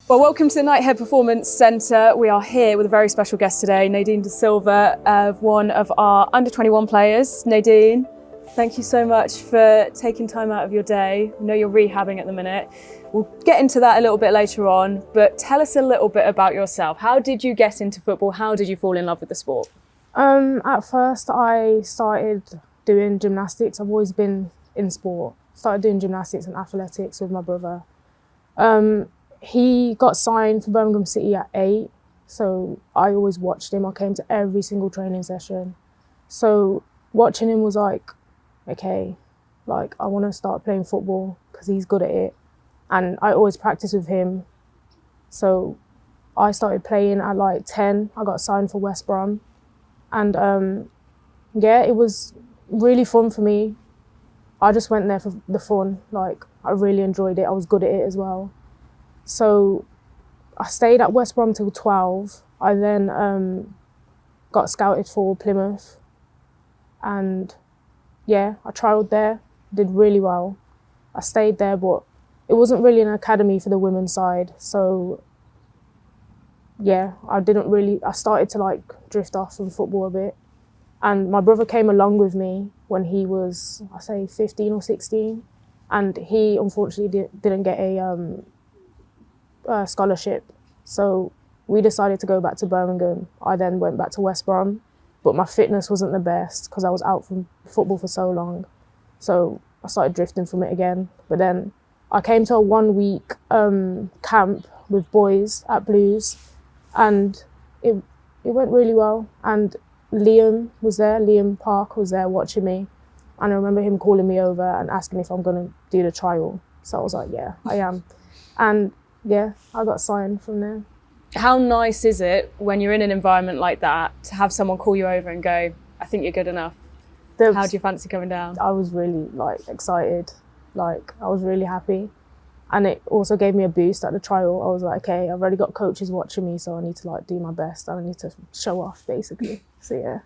Well, welcome to the Nighthead Performance Centre. We are here with a very special guest today, Nadyne da Silva, one of our under-21 players. Nadyne, thank you so much for taking time out of your day. I know you're rehabbing at the minute. We'll get into that a little bit later on, but tell us a little bit about yourself. How did you get into football? How did you fall in love with the sport? At first, I started doing gymnastics. I've always been in sport. Started doing gymnastics and athletics with my brother. He got signed for Birmingham City at 8, so I always watched him. I came to every single training session. So watching him was like, okay, like I want to start playing football because he's good at it. And I always practice with him. So I started playing at like 10. I got signed for West Brom. And yeah, it was really fun for me. I just went there for the fun. Like, I really enjoyed it. I was good at it as well. So I stayed at West Brom till 12. I then got scouted for Plymouth. And yeah, I trialled there, did really well. I stayed there, but it wasn't really an academy for the women's side. So yeah, I started to like drift off from football a bit. And my brother came along with me when he was, I say, 15 or 16. And he unfortunately didn't get a scholarship. So we decided to go back to Birmingham. I then went back to West Brom, but my fitness wasn't the best because I was out from football for so long. So I started drifting from it again. But then I came to a 1-week camp with boys at Blues, and it went really well. And Liam Park was there watching me. And I remember him calling me over and asking if I'm gonna do the trial. So I was like, yeah, I am. And yeah, I got signed from there. How nice is it when you're in an environment like that to have someone call you over and go, I think you're good enough? How do you fancy coming down? I was really like excited. Like, I was really happy. And it also gave me a boost at the trial. I was like, okay, I've already got coaches watching me, so I need to like do my best and I need to show off basically. So yeah.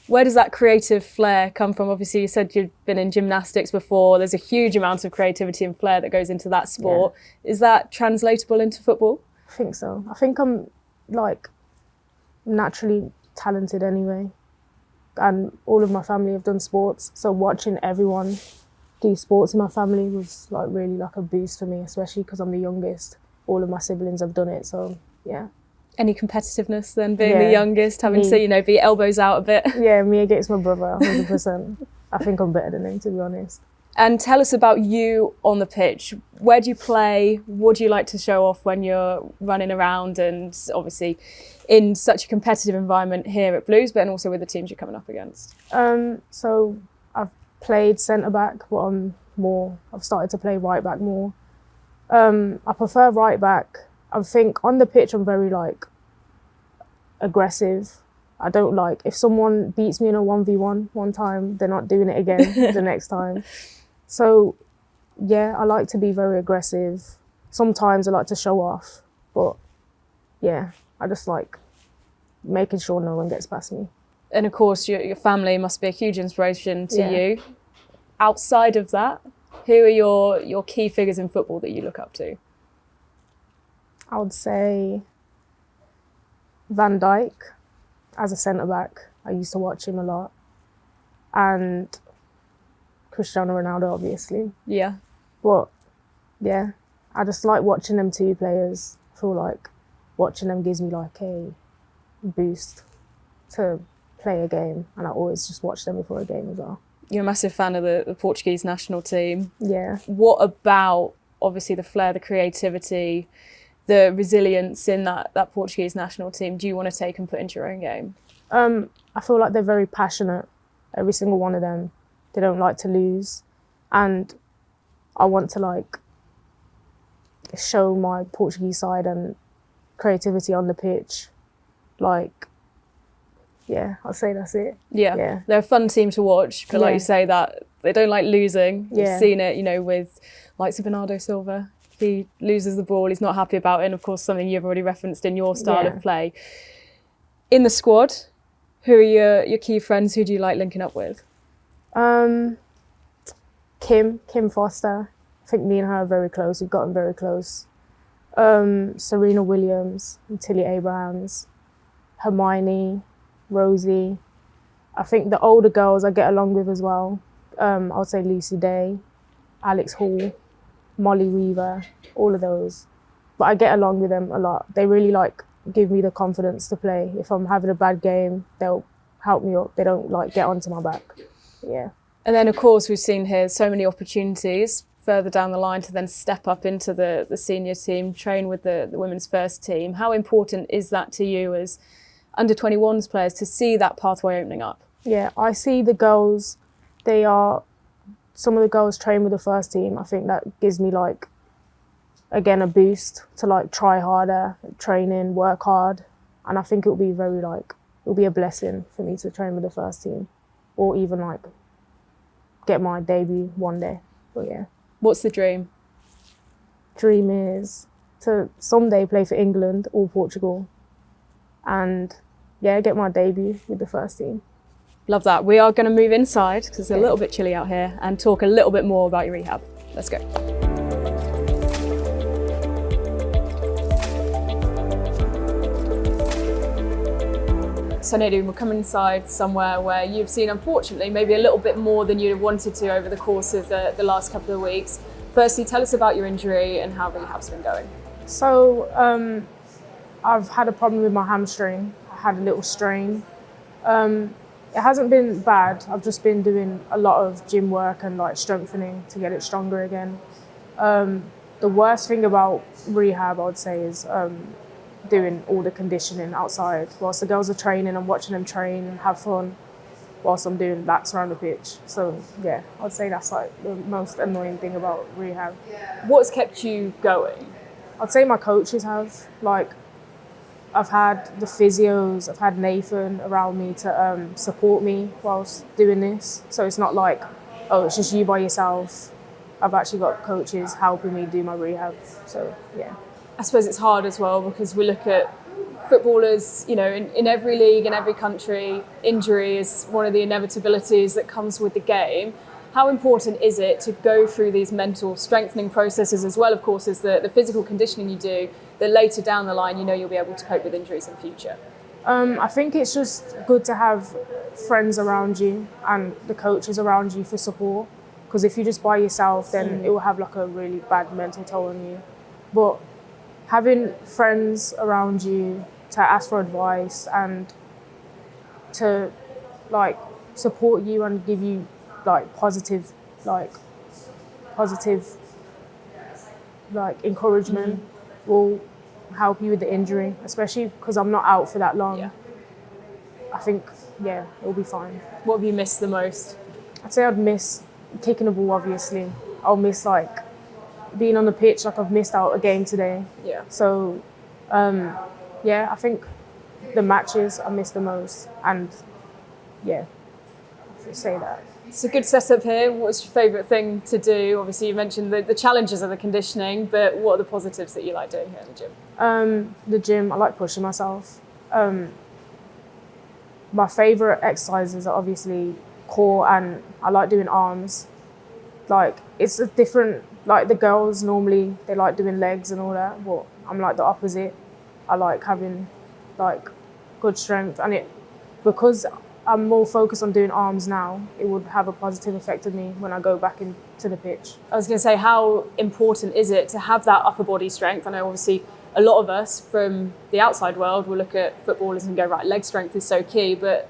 Where does that creative flair come from? Obviously, you said you've been in gymnastics before. There's a huge amount of creativity and flair that goes into that sport. Yeah. Is that translatable into football? I think so. I think I'm like naturally talented anyway. And all of my family have done sports. So watching everyone do sports in my family was like really like a boost for me, especially because I'm the youngest. All of my siblings have done it, so yeah. Any competitiveness then, being the youngest, having to, be elbows out a bit? Yeah, me against my brother, 100%. I think I'm better than him, to be honest. And tell us about you on the pitch. Where do you play? What do you like to show off when you're running around, and obviously in such a competitive environment here at Blues, but also with the teams you're coming up against? So I've played centre-back, but I've started to play right-back more. I prefer right-back. I think on the pitch I'm very like aggressive. I don't like, if someone beats me in a 1v1 one time, they're not doing it again the next time. So yeah, I like to be very aggressive. Sometimes I like to show off, but yeah, I just like making sure no one gets past me. And of course your family must be a huge inspiration to you. Outside of that, who are your key figures in football that you look up to? I would say Van Dijk as a centre-back. I used to watch him a lot. And Cristiano Ronaldo, obviously. Yeah. But yeah, I just like watching them two players. I feel like watching them gives me like a boost to play a game. And I always just watch them before a game as well. You're a massive fan of the Portuguese national team. Yeah. What about, obviously, the flair, the creativity, the resilience in that Portuguese national team do you want to take and put into your own game? I feel like they're very passionate, every single one of them. They don't like to lose. And I want to like show my Portuguese side and creativity on the pitch. Like, yeah, I'll say that's it. Yeah. They're a fun team to watch, but like you say, that they don't like losing. You've seen it, with likes of Bernardo Silva. He loses the ball, he's not happy about it, and of course something you've already referenced in your style of play. In the squad, who are your key friends? Who do you like linking up with? Kim Foster. I think me and her are very close. We've gotten very close. Serena Williams, Tilly Abrahams, Hermione, Rosie. I think the older girls I get along with as well. I would say Lucy Day, Alex Hall, Molly Weaver, all of those. But I get along with them a lot. They really give me the confidence to play. If I'm having a bad game, they'll help me up. They don't get onto my back. Yeah. And then of course we've seen here so many opportunities further down the line to then step up into the senior team, train with the women's first team. How important is that to you as under-21s players to see that pathway opening up? Yeah, I see the girls, some of the girls train with the first team. I think that gives me again, a boost to try harder, training, work hard. And I think it'll be it'll be a blessing for me to train with the first team or even get my debut one day. But yeah. What's the dream? Dream is to someday play for England or Portugal and yeah, get my debut with the first team. Love that. We are going to move inside because it's a little bit chilly out here and talk a little bit more about your rehab. Let's go. So Nadyne, we're coming inside somewhere where you've seen, unfortunately, maybe a little bit more than you'd have wanted to over the course of the last couple of weeks. Firstly, tell us about your injury and how rehab's been going. So I've had a problem with my hamstring. I had a little strain. It hasn't been bad. I've just been doing a lot of gym work and strengthening to get it stronger again. The worst thing about rehab, I would say, is doing all the conditioning outside. Whilst the girls are training, I'm watching them train and have fun whilst I'm doing laps around the pitch. So yeah, I'd say that's the most annoying thing about rehab. What's kept you going? I'd say my coaches have. I've had the physios, I've had Nathan around me to support me whilst doing this. So it's not oh, it's just you by yourself. I've actually got coaches helping me do my rehab. So yeah. I suppose it's hard as well because we look at footballers, in every league, in every country, injury is one of the inevitabilities that comes with the game. How important is it to go through these mental strengthening processes as well, of course, as the physical conditioning you do, that later down the line, you'll be able to cope with injuries in future? I think it's just good to have friends around you and the coaches around you for support. Because if you're just by yourself, then it will have a really bad mental toll on you. But having friends around you to ask for advice and to support you and give you positive encouragement will help you with the injury, especially because I'm not out for that long. Yeah. I think, it'll be fine. What have you missed the most? I'd say I'd miss kicking the ball, obviously. I'll miss being on the pitch, I've missed out a game today. Yeah. So, I think the matches I miss the most, and I'd say that. It's a good setup here. What's your favourite thing to do? Obviously, you mentioned the challenges of the conditioning, but what are the positives that you like doing here in the gym? The gym, I like pushing myself. My favourite exercises are obviously core, and I like doing arms. It's a different, the girls normally, they like doing legs and all that, but I'm the opposite. I like having good strength, and because I'm more focused on doing arms now, it would have a positive effect on me when I go back into the pitch. I was going to say, how important is it to have that upper body strength? I know obviously a lot of us from the outside world will look at footballers and go, right, leg strength is so key, but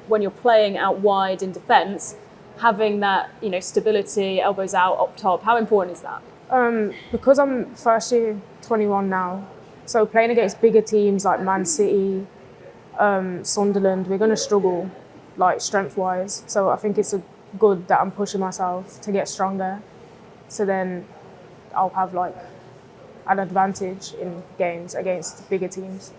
when you're playing out wide in defence, having that stability, elbows out, up top, how important is that? Because I'm first year 21 now, so playing against bigger teams like Man City, Sunderland, we're going to struggle strength-wise. So I think it's good that I'm pushing myself to get stronger. So then I'll have an advantage in games against bigger teams.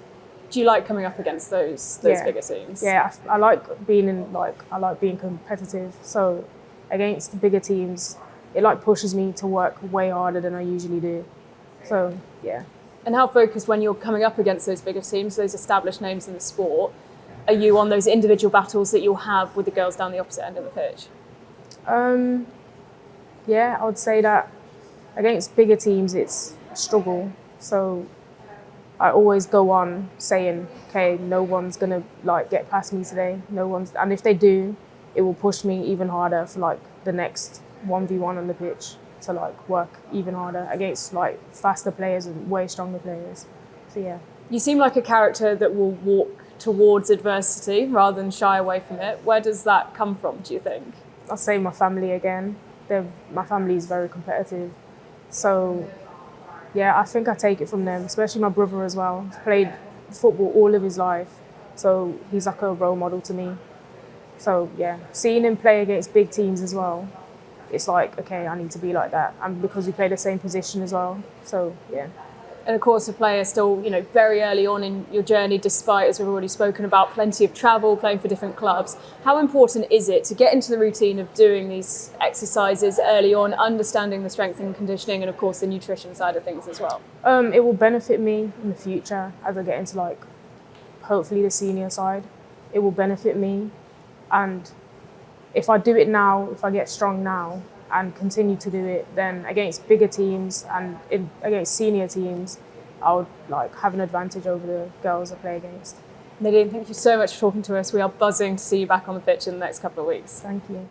Do you like coming up against those bigger teams? Yeah, I like being I like being competitive. So against bigger teams, it pushes me to work way harder than I usually do. So yeah. And how focused, when you're coming up against those bigger teams, those established names in the sport, are you on those individual battles that you'll have with the girls down the opposite end of the pitch? I would say that against bigger teams, it's a struggle. So I always go on saying, okay, no one's gonna like get past me today. No one's, and if they do, it will push me even harder for like the next 1v1 on the pitch to like work even harder against like faster players and way stronger players. So yeah. You seem like a character that will walk towards adversity rather than shy away from it. Where does that come from, do you think? I'll say my family again. My family is very competitive. So yeah, I think I take it from them, especially my brother as well. He's played football all of his life, so he's like a role model to me. So yeah, seeing him play against big teams as well, it's like, okay, I need to be like that. And because we play the same position as well, so yeah. And of course, a player still, very early on in your journey, despite, as we've already spoken about, plenty of travel, playing for different clubs. How important is it to get into the routine of doing these exercises early on, understanding the strength and conditioning, and of course the nutrition side of things as well? It will benefit me in the future as I get into like, hopefully the senior side. It will benefit me, and if I do it now, if I get strong now, and continue to do it, then against bigger teams and against senior teams, I would like have an advantage over the girls I play against. Nadyne, thank you so much for talking to us. We are buzzing to see you back on the pitch in the next couple of weeks. Thank you.